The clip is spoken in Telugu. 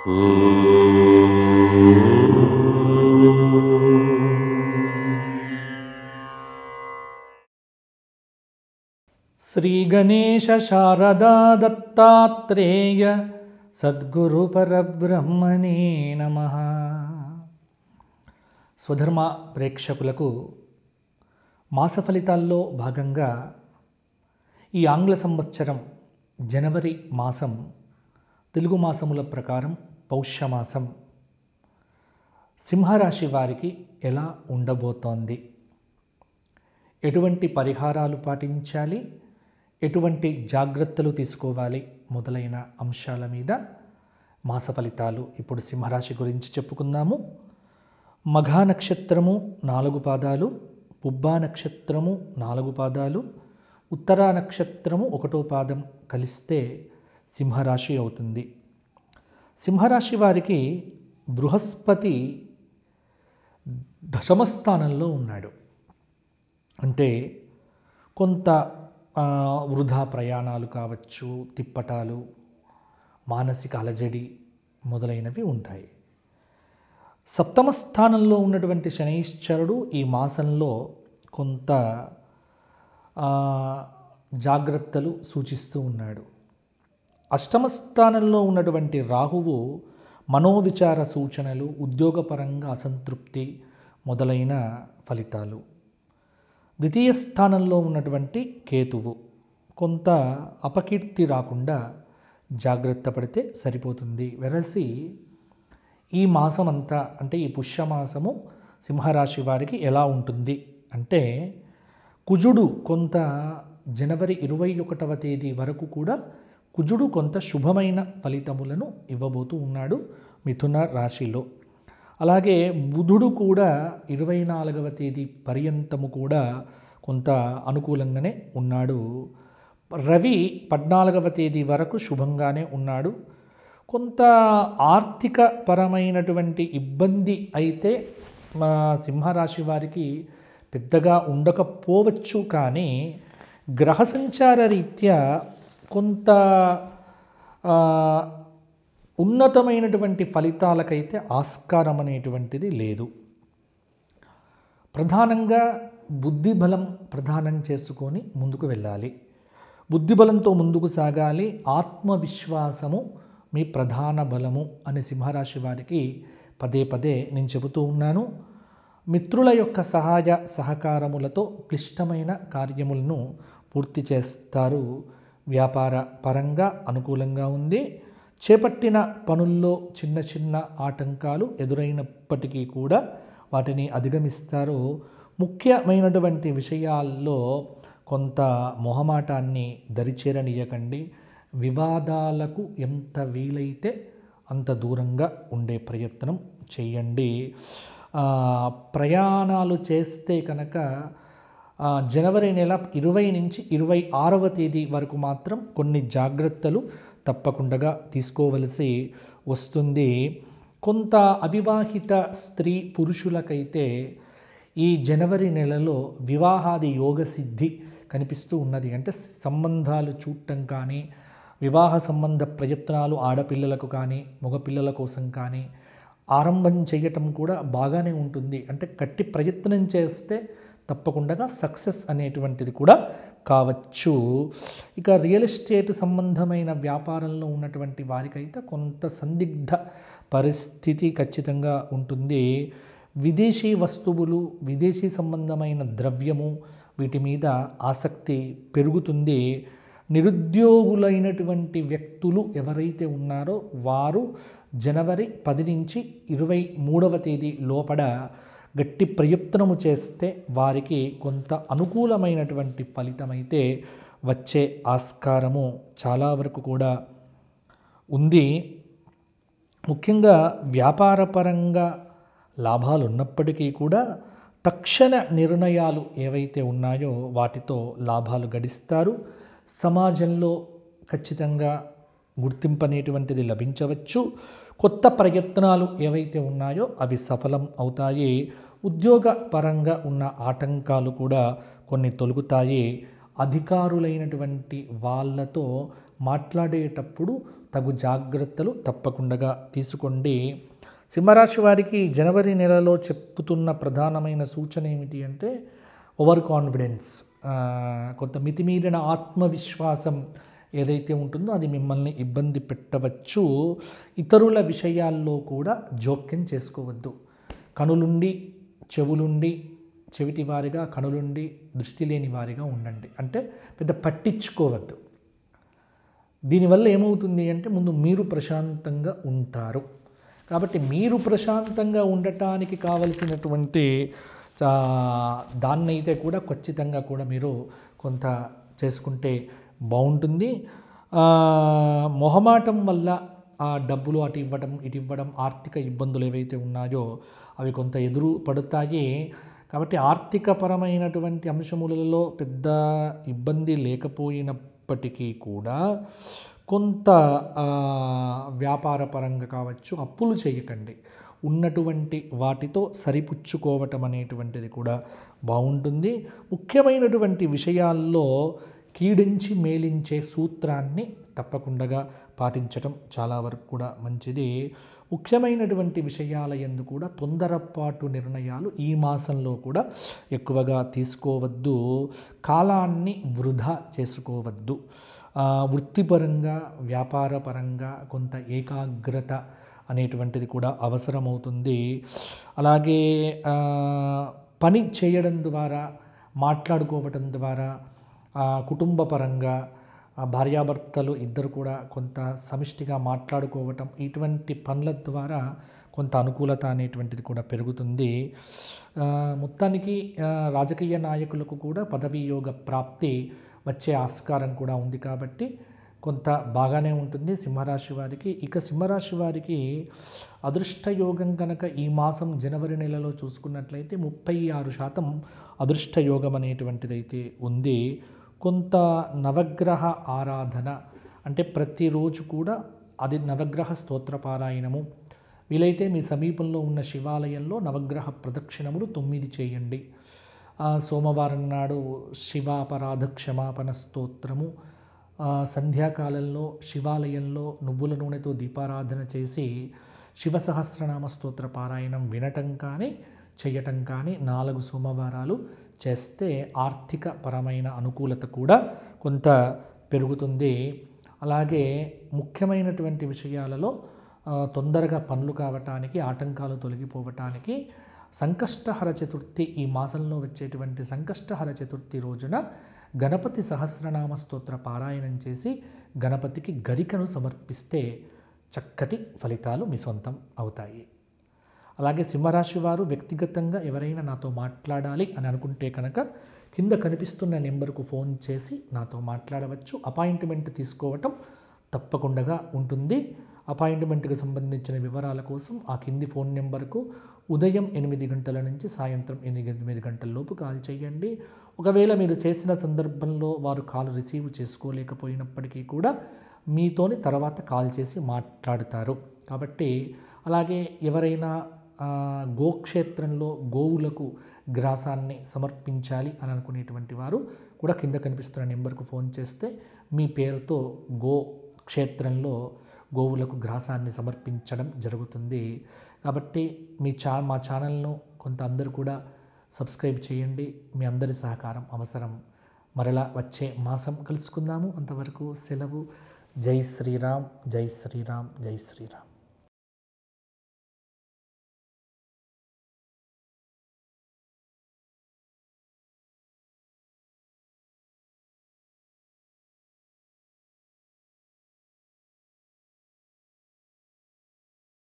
శ్రీ గణేశ శారదా దత్తాత్రేయ సద్గురు పరబ్రహ్మణే నమః. స్వధర్మ ప్రేక్షకులకు మాస ఫలితాల్లో భాగంగా ఈ ఆంగ్ల సంవత్సరం జనవరి మాసం తెలుగు మాసముల ప్రకారం పౌష్యమాసం సింహరాశి వారికి ఎలా ఉండబోతోంది, ఎటువంటి పరిహారాలు పాటించాలి, ఎటువంటి జాగ్రత్తలు తీసుకోవాలి మొదలైన అంశాల మీద మాస ఫలితాలు ఇప్పుడు సింహరాశి గురించి చెప్పుకుందాము. మఘా నక్షత్రము 4 పాదాలు, పుబ్బా నక్షత్రము 4 పాదాలు, ఉత్తరా నక్షత్రము 1వ పాదం కలిస్తే సింహరాశి అవుతుంది. సింహరాశి వారికి బృహస్పతి దశమ స్థానంలో ఉన్నాడు. అంటే కొంత వృధా ప్రయాణాలు కావచ్చు, తిప్పటాలు, మానసిక అలజడి మొదలైనవి ఉంటాయి. సప్తమ స్థానంలో ఉన్నటువంటి శనైశ్చరుడు ఈ మాసంలో కొంత జాగ్రత్తలు సూచిస్తూ ఉన్నాడు. అష్టమ స్థానంలో ఉన్నటువంటి రాహువు మనోవిచార సూచనలు, ఉద్యోగపరంగా అసంతృప్తి మొదలైన ఫలితాలు. ద్వితీయ స్థానంలో ఉన్నటువంటి కేతువు కొంత అపకీర్తి రాకుండా జాగ్రత్త పడితే సరిపోతుంది. వెరసి ఈ మాసం అంతా అంటే ఈ పుష్యమాసము సింహరాశి వారికి ఎలా ఉంటుంది అంటే, కుజుడు కొంత జనవరి 21వ తేదీ వరకు కూడా కుజుడు కొంత శుభమైన ఫలితములను ఇవ్వబోతూ ఉన్నాడు మిథున రాశిలో. అలాగే బుధుడు కూడా 24వ తేదీ పర్యంతము కూడా కొంత అనుకూలంగానే ఉన్నాడు. రవి 14వ తేదీ వరకు శుభంగానే ఉన్నాడు. కొంత ఆర్థిక పరమైనటువంటి ఇబ్బంది అయితే మా సింహరాశి వారికి పెద్దగా ఉండకపోవచ్చు, కానీ గ్రహ సంచార రీత్యా కొంత ఉన్నతమైనటువంటి ఫలితాలకైతే ఆస్కారం అనేటువంటిది లేదు. ప్రధానంగా బుద్ధిబలం ప్రధానం చేసుకొని ముందుకు వెళ్ళాలి. బుద్ధిబలంతో ముందుకు సాగాలి. ఆత్మవిశ్వాసము మీ ప్రధాన బలము అని సింహరాశి వారికి పదే పదే నేను చెబుతూ ఉన్నాను. మిత్రుల యొక్క సహాయ సహకారములతో క్లిష్టమైన కార్యములను పూర్తి చేస్తారు. వ్యాపార పరంగా అనుకూలంగా ఉంది. చేపట్టిన పనుల్లో చిన్న చిన్న ఆటంకాలు ఎదురైనప్పటికీ కూడా వాటిని అధిగమిస్తారు. ముఖ్యమైనటువంటి విషయాల్లో కొంత మొహమాటాన్ని దరిచేరనీయకండి. వివాదాలకు ఎంత వీలైతే అంత దూరంగా ఉండే ప్రయత్నం చేయండి. ప్రయాణాలు చేస్తే కనుక జనవరి నెల 20 నుంచి 26వ తేదీ వరకు మాత్రం కొన్ని జాగ్రత్తలు తప్పకుండా తీసుకోవలసి వస్తుంది. కొంత అవివాహిత స్త్రీ పురుషులకైతే ఈ జనవరి నెలలో వివాహాది యోగ సిద్ధి కనిపిస్తూ ఉన్నది. అంటే సంబంధాలు చూడటం కానీ, వివాహ సంబంధ ప్రయత్నాలు ఆడపిల్లలకు కానీ మగపిల్లల కోసం కానీ ఆరంభం చేయటం కూడా బాగానే ఉంటుంది. అంటే గట్టి ప్రయత్నం చేస్తే తప్పకుండా సక్సెస్ అనేటువంటిది కూడా కావచ్చు. ఇక రియల్ ఎస్టేట్ సంబంధమైన వ్యాపారంలో ఉన్నటువంటి వారికైతే కొంత సందిగ్ధ పరిస్థితి ఖచ్చితంగా ఉంటుంది. విదేశీ వస్తువులు, విదేశీ సంబంధమైన ద్రవ్యము వీటి మీద ఆసక్తి పెరుగుతుంది. నిరుద్యోగులైనటువంటి వ్యక్తులు ఎవరైతే ఉన్నారో వారు జనవరి 10 నుంచి 23వ తేదీ లోపల గట్టి ప్రయత్నము చేస్తే వారికి కొంత అనుకూలమైనటువంటి ఫలితమైతే వచ్చే ఆస్కారము చాలా వరకు కూడా ఉంది. ముఖ్యంగా వ్యాపారపరంగా లాభాలు ఉన్నప్పటికీ కూడా తక్షణ నిర్ణయాలు ఏవైతే ఉన్నాయో వాటితో లాభాలు గడిస్తారు. సమాజంలో ఖచ్చితంగా గుర్తింపు అనేటువంటిది లభించవచ్చు. కొత్త ప్రయత్నాలు ఏవైతే ఉన్నాయో అవి సఫలం అవుతాయి. ఉద్యోగ పరంగా ఉన్న ఆటంకాలు కూడా కొన్ని తొలగుతాయి. అధికారులైనటువంటి వాళ్ళతో మాట్లాడేటప్పుడు తగు జాగ్రత్తలు తప్పకుండా తీసుకోండి. సింహరాశి వారికి జనవరి నెలలో చెప్పుతున్న ప్రధానమైన సూచన ఏమిటి అంటే ఓవర్ కాన్ఫిడెన్స్, కొంత మితిమీరిన ఆత్మవిశ్వాసం ఏదైతే ఉంటుందో అది మిమ్మల్ని ఇబ్బంది పెట్టవచ్చు. ఇతరుల విషయాల్లో కూడా జోక్యం చేసుకోవద్దు. కనులుండి చెవులుండి చెవిటి వారిగా, కనులుండి దృష్టి లేని వారిగా ఉండండి. అంటే పెద్ద పట్టించుకోవద్దు. దీనివల్ల ఏమవుతుంది అంటే ముందు మీరు ప్రశాంతంగా ఉంటారు. కాబట్టి మీరు ప్రశాంతంగా ఉండటానికి కావలసినటువంటి దాన్నైతే కూడా ఖచ్చితంగా కూడా మీరు కొంత చేసుకుంటే బాగుంటుంది. మొహమాటం వల్ల ఆ డబ్బులు అటు ఇవ్వడం ఇటు ఇవ్వడం, ఆర్థిక ఇబ్బందులు ఏవైతే ఉన్నాయో అవి కొంత ఎదురు పడతాయి. కాబట్టి ఆర్థికపరమైనటువంటి అంశములలో పెద్ద ఇబ్బంది లేకపోయినప్పటికీ కూడా కొంత వ్యాపారపరంగా కావచ్చు అప్పులు చేయకండి. ఉన్నటువంటి వాటితో సరిపుచ్చుకోవటం అనేటువంటిది కూడా బాగుంటుంది. ముఖ్యమైనటువంటి విషయాల్లో కీడించి మేలించే సూత్రాన్ని తప్పకుండా పాటించటం చాలా వరకు కూడా మంచిది. ముఖ్యమైనటువంటి విషయాల యందు కూడా తొందరపాటు నిర్ణయాలు ఈ మాసంలో కూడా ఎక్కువగా తీసుకోవద్దు. కాలాన్ని వృధా చేసుకోవద్దు. వృత్తిపరంగా వ్యాపారపరంగా కొంత ఏకాగ్రత అనేటువంటిది కూడా అవసరమవుతుంది. అలాగే పని చేయడం ద్వారా, మాట్లాడుకోవటం ద్వారా, కుటుంబ పరంగా భార్యాభర్తలు ఇద్దరు కూడా కొంత సమిష్టిగా మాట్లాడుకోవటం, ఇటువంటి పనుల ద్వారా కొంత అనుకూలత అనేటువంటిది కూడా పెరుగుతుంది. మొత్తానికి రాజకీయ నాయకులకు కూడా పదవీ యోగ ప్రాప్తి వచ్చే ఆస్కారం కూడా ఉంది. కాబట్టి కొంత బాగానే ఉంటుంది సింహరాశి వారికి. ఇక సింహరాశి వారికి అదృష్టయోగం కనుక ఈ మాసం జనవరి నెలలో చూసుకున్నట్లయితే 36% అదృష్టయోగం అనేటువంటిదైతే ఉంది. కొంత నవగ్రహ ఆరాధన అంటే ప్రతిరోజు కూడా అది నవగ్రహ స్తోత్ర పారాయణము, వీలైతే మీ సమీపంలో ఉన్న శివాలయంలో నవగ్రహ ప్రదక్షిణములు 9 చేయండి. సోమవారం నాడు శివాపరాధ క్షమాపణ స్తోత్రము, సంధ్యాకాలంలో శివాలయంలో నువ్వుల నూనెతో దీపారాధన చేసి శివ సహస్రనామ స్తోత్ర పారాయణం వినటం కానీ చేయటం కానీ 4 సోమవారాలు చేస్తే ఆర్థిక పరమైన అనుకూలత కూడా కొంత పెరుగుతుంది. అలాగే ముఖ్యమైనటువంటి విషయాలలో తొందరగా పనులు కావటానికి, ఆటంకాలు తొలగిపోవటానికి సంకష్టహర చతుర్థి, ఈ మాసంలో వచ్చేటువంటి సంకష్టహర చతుర్థి రోజున గణపతి సహస్రనామ స్తోత్ర పారాయణం చేసి గణపతికి గరికను సమర్పిస్తే చక్కటి ఫలితాలు మీ సొంతం అవుతాయి. అలాగే సింహరాశి వారు వ్యక్తిగతంగా ఎవరైనా నాతో మాట్లాడాలి అని అనుకుంటే కనుక కింద కనిపిస్తున్న నెంబర్కు ఫోన్ చేసి నాతో మాట్లాడవచ్చు. అపాయింట్మెంట్ తీసుకోవటం తప్పకుండా ఉంటుంది. అపాయింట్మెంట్కి సంబంధించిన వివరాల కోసం ఆ కింది ఫోన్ నెంబర్కు ఉదయం 8 గంటల నుంచి సాయంత్రం 8 గంటల లోపు కాల్ చేయండి. ఒకవేళ మీరు చేసిన సందర్భంలో వారు కాల్ రిసీవ్ చేసుకోలేకపోయినప్పటికీ కూడా మీతోని తర్వాత కాల్ చేసి మాట్లాడుతారు. కాబట్టి అలాగే ఎవరైనా గోక్షేత్రంలో గోవులకు గ్రాసాన్ని సమర్పించాలి అని అనుకునేటువంటి వారు కూడా కింద కనిపిస్తున్న నెంబర్కు ఫోన్ చేస్తే మీ పేరుతో గోక్షేత్రంలో గోవులకు గ్రాసాన్ని సమర్పించడం జరుగుతుంది. కాబట్టి మా ఛానల్ను కొంత అందరూ కూడా సబ్స్క్రైబ్ చేయండి. మీ అందరి సహకారం అవసరం. మరలా వచ్చే మాసం కలుసుకుందాము. అంతవరకు సెలవు. జై శ్రీరామ్, జై శ్రీరామ్, జై శ్రీరామ్.